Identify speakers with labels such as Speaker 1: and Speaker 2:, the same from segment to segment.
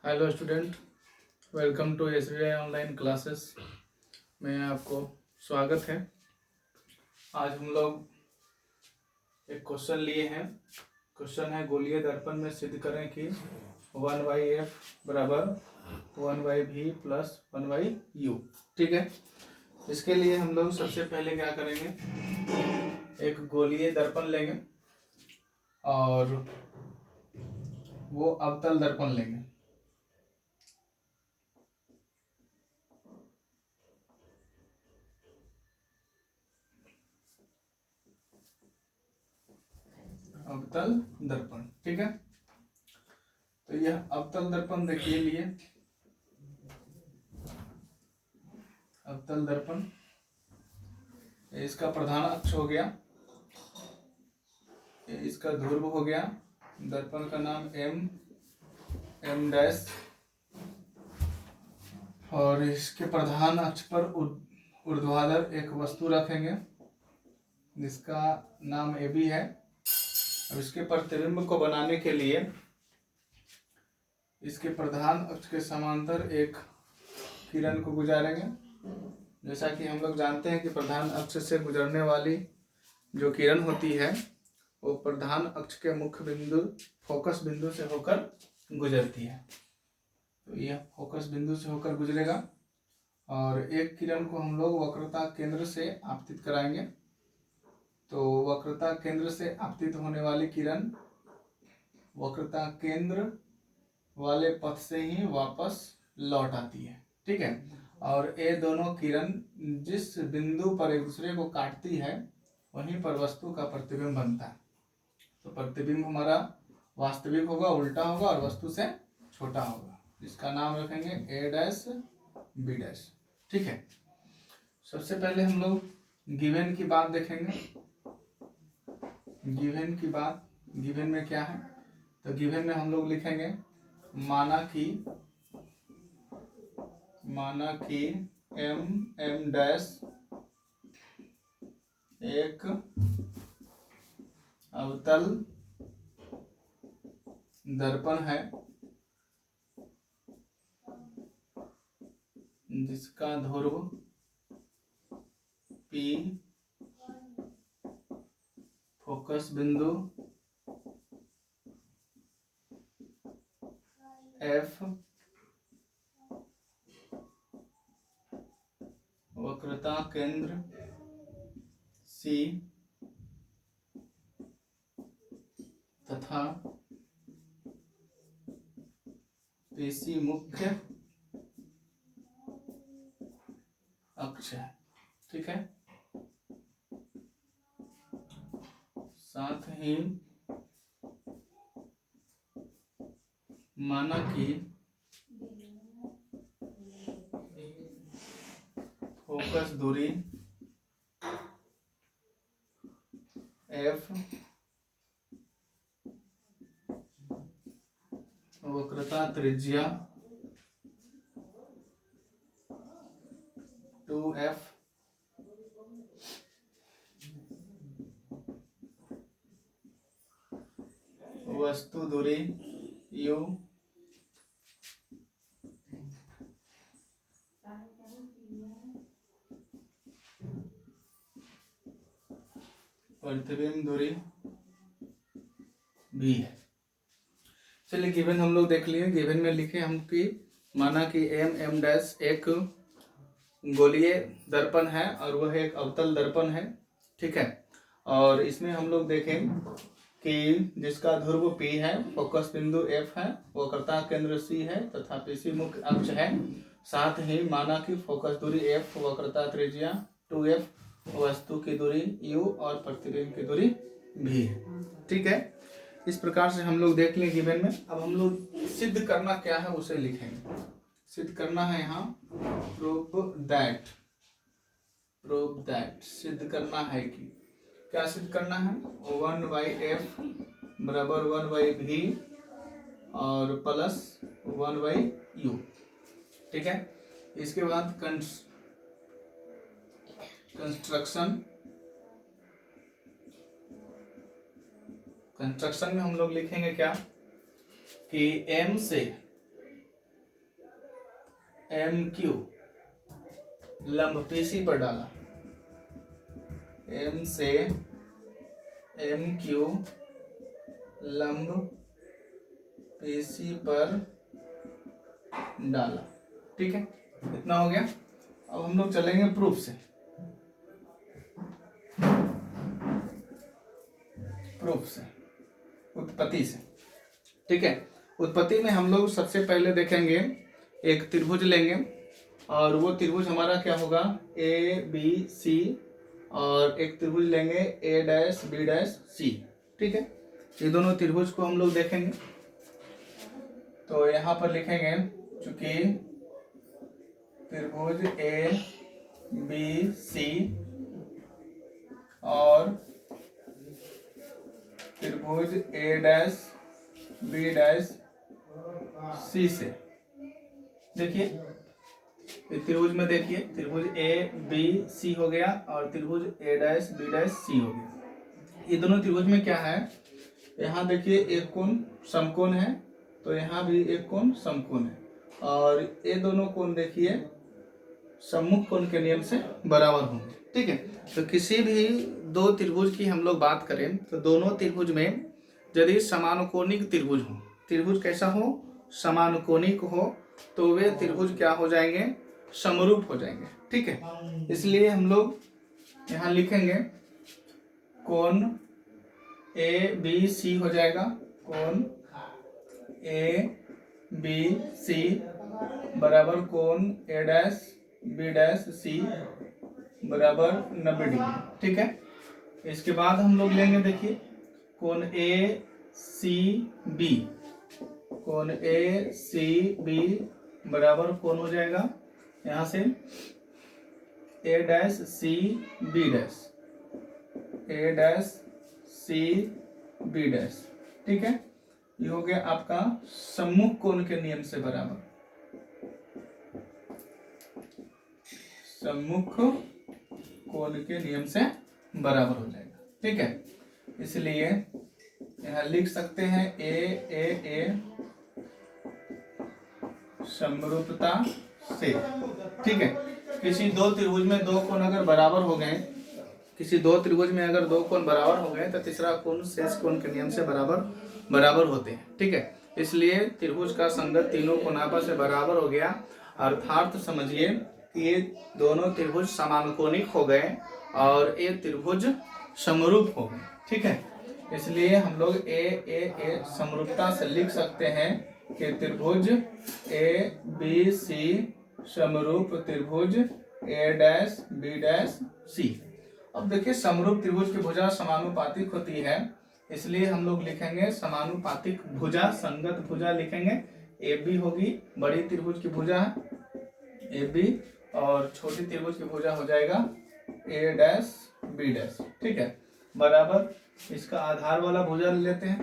Speaker 1: Hello student, welcome to SBI online classes में आपको स्वागत है। आज हम लोग एक क्वेश्चन लिए हैं। क्वेश्चन है गोलीय दर्पण में सिद्ध करें कि 1/f बराबर 1/v प्लस 1/u। ठीक है, इसके लिए हम लोग सबसे पहले क्या करेंगे, एक गोलीय दर्पण लेंगे और वो अवतल दर्पण लेंगे। अवतल दर्पण, ठीक है। तो यह अवतल दर्पण देखिए लिए, अवतल दर्पण इसका प्रधान अक्ष हो गया, इसका ध्रुव हो गया, दर्पण का नाम एम डैश, और इसके प्रधान अक्ष पर ऊर्ध्वाधर एक वस्तु रखेंगे जिसका नाम AB है। अब इसके प्रतिबिंब को बनाने के लिए इसके प्रधान अक्ष के समांतर एक किरण को गुजारेंगे। जैसा कि हम लोग जानते हैं कि प्रधान अक्ष से गुजरने वाली जो किरण होती है वो प्रधान अक्ष के मुख्य बिंदु फोकस बिंदु से होकर गुजरती है। तो यह फोकस बिंदु से होकर गुजरेगा और एक किरण को हम लोग वक्रता केंद्र से आपतित कराएंगे। तो वक्रता केंद्र से आपतित होने वाली किरण वक्रता केंद्र वाले पथ से ही वापस लौट आती है, ठीक है। और ये दोनों किरण जिस बिंदु पर एक दूसरे को काटती है वहीं पर वस्तु का प्रतिबिंब बनता है। तो प्रतिबिंब हमारा वास्तविक होगा, उल्टा होगा और वस्तु से छोटा होगा, जिसका नाम रखेंगे A डैश B डैश, ठीक है। सबसे पहले हम लोग गिवन की बात देखेंगे। गिवन की बात, गिवन में क्या है, तो गिवन में हम लोग लिखेंगे माना कि M डैश एक अवतल दर्पण है जिसका ध्रुव P फोकस बिंदु F वक्रता केंद्र C तथा PC मुख्य अक्ष है, ठीक है। साथ ही माना कि फोकस दूरी F वक्रता त्रिज्या 2F वस्तु दूरी U प्रतिबिंब दूरी B है। चलिए गिवन हम लोग देख लिए। गिवन में लिखे हम कि माना कि M डैश एक गोलीय दर्पण है और वह एक अवतल दर्पण है, ठीक है। और इसमें हम लोग देखें कि जिसका ध्रुव P है, फोकस बिंदु F है, वक्रता केंद्र C है तथा PC मुख्य अक्ष है। साथ ही माना कि फोकस दूरी F, वक्रता त्रिज्या 2F, वस्तु की दूरी U और प्रतिबिंब की दूरी V है, ठीक है। इस प्रकार से हम लोग देख लें गिवन में। अब हम लोग सिद्ध करना क्या है उसे लिखेंगे। सिद्ध करना है यहाँ प्रूव दैट सिद्ध करना है कि क्या सिद्ध करना है, 1/f बराबर 1/v और प्लस 1/u, ठीक है। इसके बाद कंस्ट्रक्शन में हम लोग लिखेंगे क्या कि M से एम क्यू लंब पीसी पर डाला, एम से एम क्यू लंब पीसी पर डाला। ठीक है, इतना हो गया। अब हम लोग चलेंगे प्रूफ से। प्रूफ से, उत्पत्ति से। ठीक है, उत्पत्ति में हम लोग सबसे पहले देखेंगे, एक त्रिभुज लेंगे और वो त्रिभुज हमारा क्या होगा, ए बी सी, और एक त्रिभुज लेंगे ए डैश बी डैश सी। ठीक है, ये दोनों त्रिभुज को हम लोग देखेंगे। तो यहाँ पर लिखेंगे, चूंकि त्रिभुज ए बी सी और त्रिभुज ए डैश बी डैश सी से, देखिए त्रिभुज में देखिए, त्रिभुज ए बी सी हो गया और त्रिभुज ए डैश बी डैश सी हो गया। ये दोनों त्रिभुज में क्या है, यहाँ देखिए एक कोण समकोण है, तो यहाँ भी एक कोण समकोण है, और ये दोनों कोण देखिए सम्मुख कोण के नियम से बराबर होंगे। ठीक है, तो किसी भी दो त्रिभुज की हम लोग बात करें तो दोनों त्रिभुज में यदि समानुकोणिक त्रिभुज हो, त्रिभुज कैसा हो, समानुकोणिक हो, तो वे त्रिभुज क्या हो जाएंगे, समरूप हो जाएंगे। ठीक है, इसलिए हम लोग यहाँ लिखेंगे कोण ए बी सी हो जाएगा, कोण ए बी सी बराबर कोण ए डैश बी डैश सी बराबर 90 डिग्री। ठीक है, इसके बाद हम लोग लेंगे, देखिए कोण ए सी बी, कोण ए सी बी बराबर कौन हो जाएगा, यहाँ से ए डैश सी बी डैश, ए डैश सी बी डैश। ठीक है, ये हो गया आपका सम्मुख कोण के नियम से बराबर, सम्मुख कोण के नियम से बराबर हो जाएगा। ठीक है, इसलिए यहाँ लिख सकते हैं ए ए ए समरूपता से। ठीक है, किसी दो त्रिभुज में दो कोण अगर बराबर हो गए, किसी दो त्रिभुज में अगर दो कोण बराबर हो गए तो तीसरा कोण शेष कोण के नियम से बराबर होते हैं। ठीक है, इसलिए त्रिभुज का संगत तीनों कोण आपस में बराबर हो गया, अर्थात समझिए कि ये दोनों त्रिभुज समानुकोणिक हो गए और ये त्रिभुज समरूप हो गए। ठीक है, इसलिए हम लोग ए समरूपता से लिख सकते हैं कि त्रिभुज ए बी सी समरूप त्रिभुज ए डैश बी डैश सी। अब देखिए समरूप त्रिभुज की भुजा समानुपातिक होती है, इसलिए हम लोग लिखेंगे समानुपातिक भुजा, संगत भुजा लिखेंगे। ए बी होगी बड़ी त्रिभुज की भुजा है ए बी, और छोटी त्रिभुज की भुजा हो जाएगा ए डैश बी डैश। ठीक है, बराबर इसका आधार वाला भुजा लेते हैं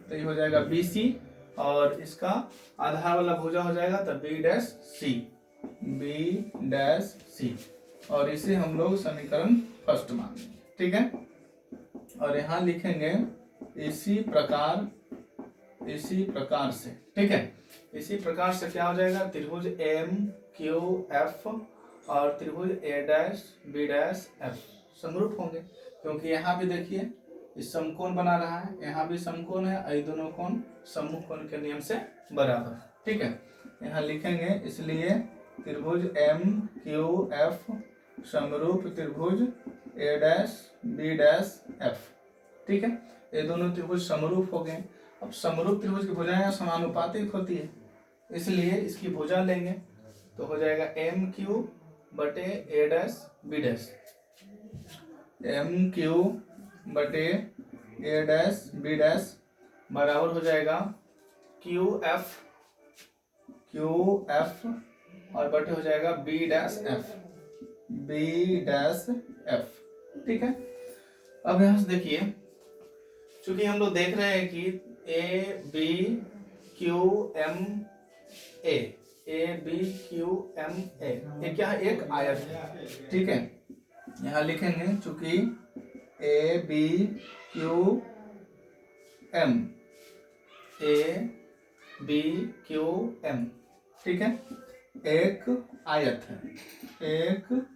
Speaker 1: तो ये हो जाएगा बी सी, और इसका आधार वाला भुजा हो जाएगा तो B dash C, B dash C, और इसे हम लोग समीकरण फर्स्ट मानेंगे। ठीक है, और यहाँ लिखेंगे इसी प्रकार से। ठीक है, इसी प्रकार से क्या हो जाएगा, त्रिभुज एम क्यू एफ और त्रिभुज ए डैश बी डैश एफ समरूप होंगे, क्योंकि यहाँ भी देखिए इस समकोण बना रहा है, यहाँ भी समकोण है, ये दोनों कोण सम्मुख कोण के नियम से बराबर। ठीक है, यहाँ लिखेंगे इसलिए त्रिभुज एम क्यू एफ समरूप त्रिभुज ए डैश बी डैश एफ। ठीक है, ये दोनों त्रिभुज समरूप हो गए। अब समरूप त्रिभुज की भुजाएं समानुपातिक होती है, इसलिए इसकी भुजा लेंगे तो हो जाएगा एम क्यू बटे A dash B dash, M Q बटे ए डैश बी डैश बराबर हो जाएगा क्यू एफ और बटे हो जाएगा बी डैश एफ। ठीक है, अब यहाँ से देखिए, चूंकि हम लोग देख रहे हैं कि A B Q M A, A B Q M A, ये क्या है, एक आयत है। ठीक है, यहाँ लिखेंगे चूंकि A B Q M, A B Q M. ठीक है, एक आयत है, एक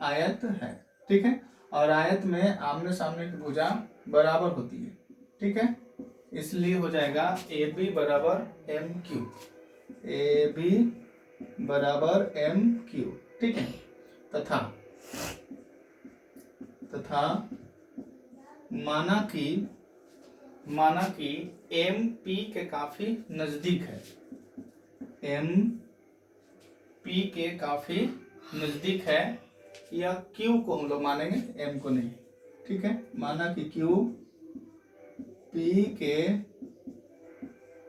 Speaker 1: आयत है, ठीक है। और आयत में आमने सामने की भुजा बराबर होती है, ठीक है। इसलिए हो जाएगा ए बी बराबर एम क्यू, ए बी बराबर एम क्यू, ठीक है। तथा तथा माना कि एम पी के काफी नजदीक है, एम पी के काफी नजदीक है, या क्यू को हम लोग मानेंगे, एम को नहीं, ठीक है। माना कि क्यू पी के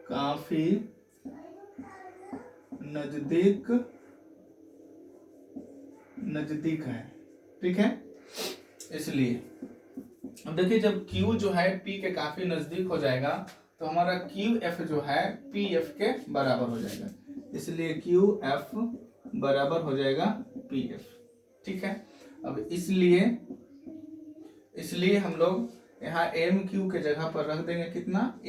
Speaker 1: काफी नजदीक है, ठीक है। इसलिए अब देखिए, जब Q जो है P के काफी नजदीक हो जाएगा तो हमारा QF जो है PF के बराबर हो जाएगा, इसलिए QF बराबर हो जाएगा PF, ठीक है। अब इसलिए हम लोग यहाँ MQ के जगह पर रख देंगे कितना,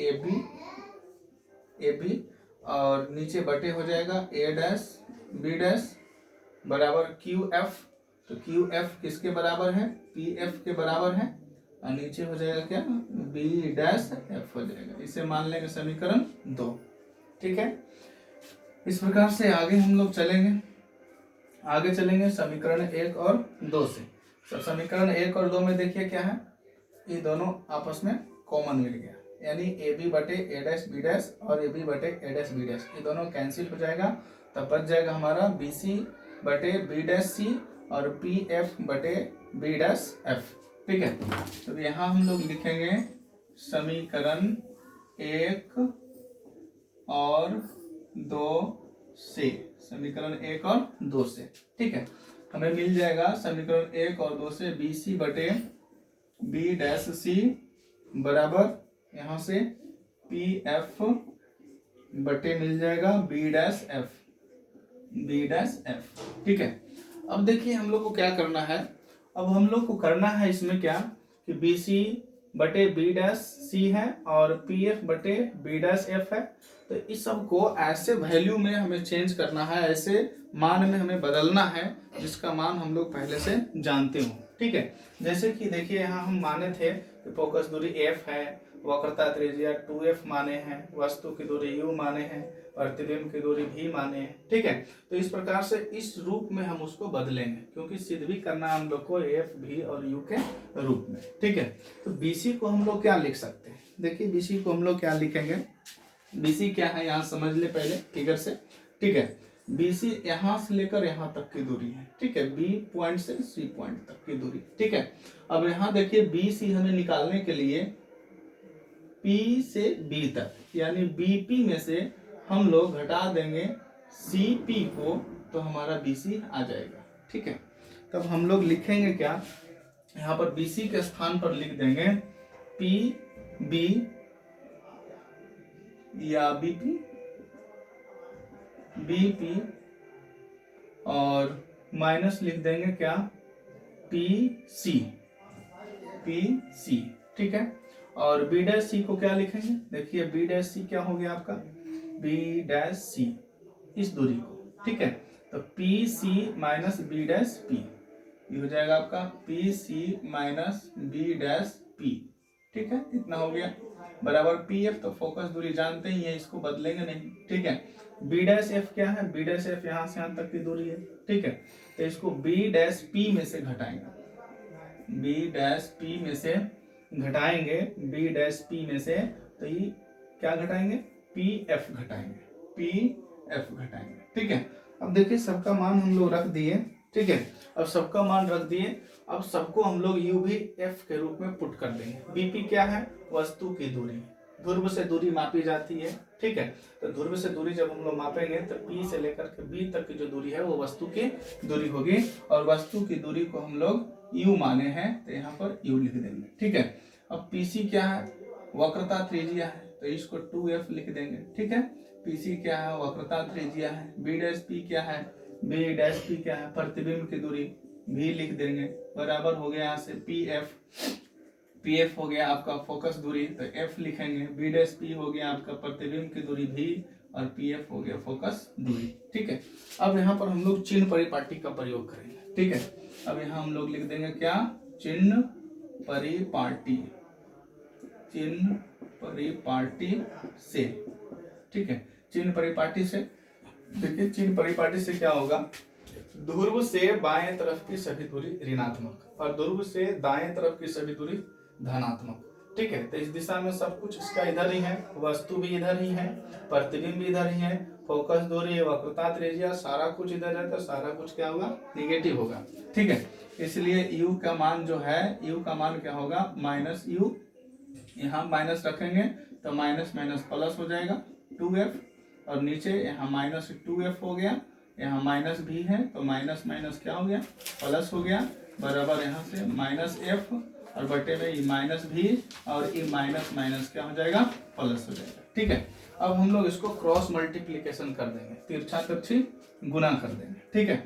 Speaker 1: AB, और नीचे बटे हो जाएगा A डैश B डैश बराबर QF। तो QF किसके बराबर है, PF के बराबर है, और नीचे हो जाएगा क्या, B डैश F हो जाएगा। इसे मान लेंगे समीकरण 2, ठीक है। इस प्रकार से आगे हम लोग चलेंगे समीकरण 1 और 2 से। तो समीकरण 1 और 2 में देखिए क्या है, ये दोनों आपस में कॉमन मिल गया, यानी ए बी बटे ए डैश बी डैश और ए बी बटे ए डैश बी डैश, ये दोनों कैंसिल हो जाएगा। तब बच जाएगा हमारा बी सी बटे बी डैश सी और पी एफ बटे बी डैश एफ, ठीक है। तो यहाँ हम लोग लिखेंगे समीकरण 1 और 2 से, समीकरण 1 और 2 से, ठीक है। हमें मिल जाएगा समीकरण 1 और 2 से बी सी बटे बी डैश सी बराबर यहाँ से पी एफ बटे मिल जाएगा बी डैश एफ, ठीक है। अब देखिए हम लोग को क्या करना है, अब हम लोग को करना है इसमें क्या कि बी सी बटे बी डैश सी है और पी एफ बटे बी डैश एफ है। तो इस सब को ऐसे वैल्यू में हमें चेंज करना है, ऐसे मान में हमें बदलना है जिसका मान हम लोग पहले से जानते हो, ठीक है। जैसे कि देखिए यहाँ हम माने थे कि फोकस दूरी एफ है, वक्रता त्रिज्या 2f माने हैं, वस्तु की दूरी u माने हैं, प्रतिबिंब की दूरी v माने हैं, ठीक है। तो इस प्रकार से इस रूप में हम उसको बदलेंगे, क्योंकि सिद्ध भी करना है हम लोग को f v और u के रूप में, ठीक है। तो bc को हम लोग क्या लिख सकते हैं, देखिए bc को हम लोग क्या लिखेंगे, bc क्या है यहाँ समझ ले पहले फिगर से, ठीक है। BC यहाँ से लेकर यहाँ तक की दूरी है, ठीक है, B पॉइंट से C पॉइंट तक की दूरी, ठीक है। अब यहाँ देखिए BC हमें निकालने के लिए P से B तक, यानी BP में से हम लोग घटा देंगे CP को, तो हमारा BC आ जाएगा, ठीक है। तब हम लोग लिखेंगे क्या, यहाँ पर BC के स्थान पर लिख देंगे PB या BP और माइनस लिख देंगे क्या, PC, ठीक है। और B डैश C को क्या लिखेंगे, देखिए B डैश C क्या हो गया आपका, B डैश C इस दूरी को, ठीक है। तो PC minus B dash P, ये हो जाएगा आपका PC minus B dash P, ठीक है। इतना हो गया बराबर PF, तो फोकस दूरी जानते ही है, इसको बदलेंगे नहीं, ठीक है। B डैश F क्या है, B डैश F यहाँ से यहाँ तक की दूरी है, ठीक है। तो इसको B डैश P में से घटाएंगे, B डैश P में से घटाएंगे, B डैश P में से, तो ये क्या घटाएंगे, PF घटाएंगे, ठीक है। अब देखिए सबका मान हम लोग रख दिए, ठीक है। अब सबका मान रख दिए, अब सबको हम लोग U भी F के रूप में पुट कर देंगे। BP क्या है, वस्तु की दूरी, ध्रुव से दूरी मापी जाती है, ठीक है। तो ध्रुव से दूरी जब हम लोग मापेंगे तो P से लेकर के B तक की जो दूरी है वो वस्तु की दूरी होगी, और वस्तु की दूरी को हम लोग U माने हैं, तो यहाँ पर U लिख देंगे, ठीक है। अब PC क्या है, वक्रता त्रिज्या है, तो इसको 2f लिख देंगे, ठीक है। PC क्या है, वक्रता त्रिज्या है। B डैश P क्या है, B डैश P क्या है, प्रतिबिंब की दूरी V लिख देंगे, बराबर हो गया यहाँ से PF हो गया आपका फोकस दूरी, तो F लिखेंगे। B डैश P हो गया आपका प्रतिबिंब की दूरी V और PF हो गया फोकस दूरी। ठीक है, अब यहाँ पर हम लोग चिन्ह परिपाटी का प्रयोग करेंगे। ठीक है, अब यहाँ हम लोग लिख देंगे क्या, चिन्ह परिपाटी, चिन्ह परिपाटी से। ठीक है, चिन्ह परिपाटी से देखिए, चिन्ह परिपाटी से क्या होगा, ध्रुव से बाएं तरफ की सभी दूरी ऋणात्मक और ध्रुव से दाएं तरफ की सभी दूरी धनात्मक। ठीक है, तो इस दिशा में सब कुछ इसका इधर ही है, वस्तु भी इधर ही है, प्रतिबिंब भी इधर ही है, फोकस दूरी, वक्रता, त्रिज्या, सारा कुछ इधर है, तो सारा कुछ क्या होगा, निगेटिव होगा। ठीक है, इसलिए u का मान जो है, u का मान क्या होगा, -u, यहाँ माइनस रखेंगे तो माइनस माइनस प्लस हो जाएगा 2f, और नीचे यहाँ -2f हो गया, यहाँ माइनस भी है तो माइनस माइनस क्या हो गया, प्लस हो गया, बराबर यहाँ से -f और बटे में ये माइनस भी, और ये माइनस माइनस क्या हो जाएगा, प्लस हो जाएगा। ठीक है, अब हम लोग इसको क्रॉस मल्टीप्लीकेशन कर देंगे, तिरछा तिरछी गुना कर देंगे। ठीक है,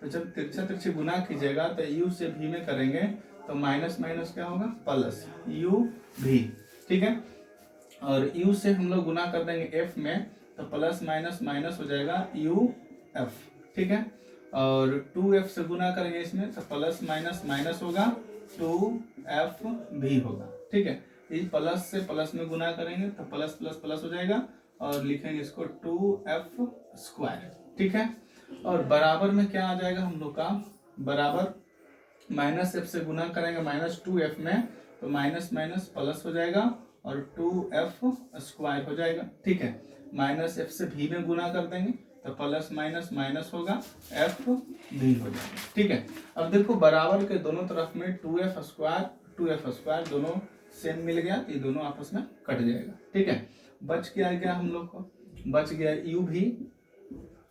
Speaker 1: तो जब तिरछा तिरछी गुना कीजिएगा तो u से v में करेंगे तो माइनस माइनस क्या होगा, प्लस u v। ठीक है, और u से हम लोग गुना कर देंगे f में तो प्लस माइनस माइनस हो जाएगा u f। ठीक है, और 2f से गुना करेंगे इसमें तो प्लस माइनस माइनस होगा 2f भी होगा। ठीक है, इस प्लस से प्लस में गुना करेंगे तो प्लस प्लस प्लस हो जाएगा, और लिखेंगे इसको 2f स्क्वायर। ठीक है, और बराबर में क्या आ जाएगा हम लोग का, बराबर -f से गुना करेंगे -2f में तो माइनस माइनस प्लस हो जाएगा और 2f स्क्वायर हो जाएगा। ठीक है, -f से v में गुना कर देंगे तो प्लस माइनस माइनस होगा, f भी हो जाएगा। ठीक है, अब देखो बराबर के दोनों तरफ में 2f स्क्वायर दोनों सेम मिल गया, ये दोनों आपस में कट जाएगा। ठीक है, बच क्या हम लोग को, बच गया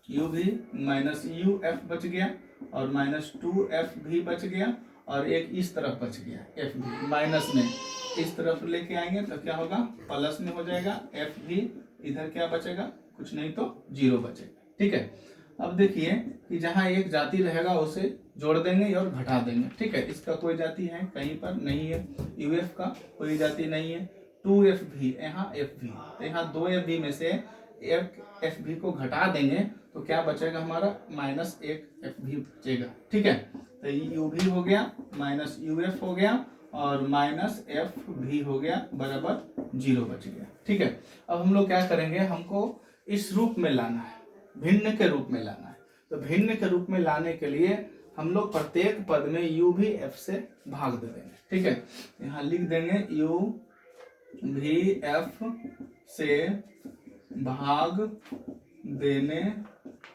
Speaker 1: u भी माइनस uf बच गया, और -2f भी बच गया, और एक इस तरफ बच गया f भी, माइनस में इस तरफ लेके आएंगे तो क्या होगा, प्लस में हो जाएगा, f भी इधर क्या बचेगा, कुछ नहीं तो 0 बचेगा। ठीक है, अब देखिए कि जहाँ एक जाति रहेगा उसे जोड़ देंगे और घटा देंगे। ठीक है, इसका कोई जाति है कहीं पर नहीं है, uf का कोई जाति नहीं है, 2f भी, यहाँ f भी, तो यहाँ 2f भी में से f भी को घटा देंगे तो क्या बचेगा हमारा, -1f भी बचेगा। ठीक है, तो u भी हो गया, -uf हो गया, और -f भी हो गया, बराबर 0 बच गया। ठीक है, अब हम लोग क्या करेंगे, हमको इस रूप में लाना है, भिन्न के रूप में लाना है। तो भिन्न के रूप में लाने के लिए हम लोग प्रत्येक पद में u भी f से भाग दे देंगे। ठीक है, यहाँ लिख देंगे u भी f से भाग देने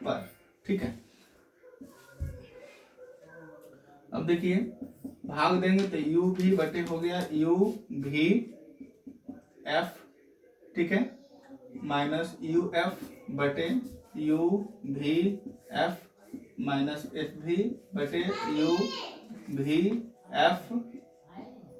Speaker 1: पर। ठीक है, अब देखिए भाग देंगे तो u भी बटे हो गया u भी f। ठीक है, -uf बटे u भी f, -f भी बटे u भी f,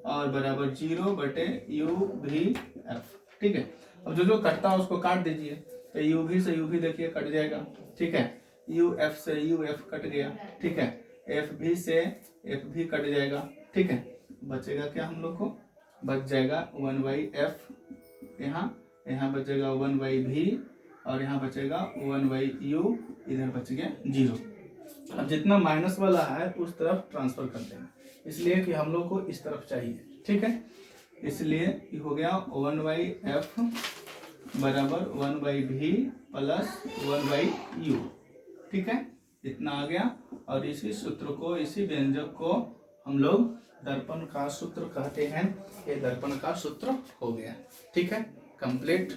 Speaker 1: और बराबर 0 बटे u भी f। ठीक है, अब जो जो कटता है उसको काट दीजिए, तो u भी से u भी देखिए कट जाएगा। ठीक है, uf से uf कट गया। ठीक है, f भी से f भी कट जाएगा। ठीक है, बचेगा क्या हम लोग को, बच जाएगा 1/f, यहाँ बचेगा 1/v, और यहाँ बचेगा 1/u, इधर बच गया 0। अब जितना माइनस वाला है उस तरफ ट्रांसफर कर देंगे, इसलिए कि हम लोग को इस तरफ चाहिए। ठीक है, इसलिए ये हो गया 1/f बराबर 1/v प्लस 1/u। ठीक है, इतना आ गया, और इसी सूत्र को, इसी व्यंजक को हम लोग दर्पण का सूत्र कहते हैं। ये दर्पण का सूत्र हो गया। ठीक है, कंप्लीट।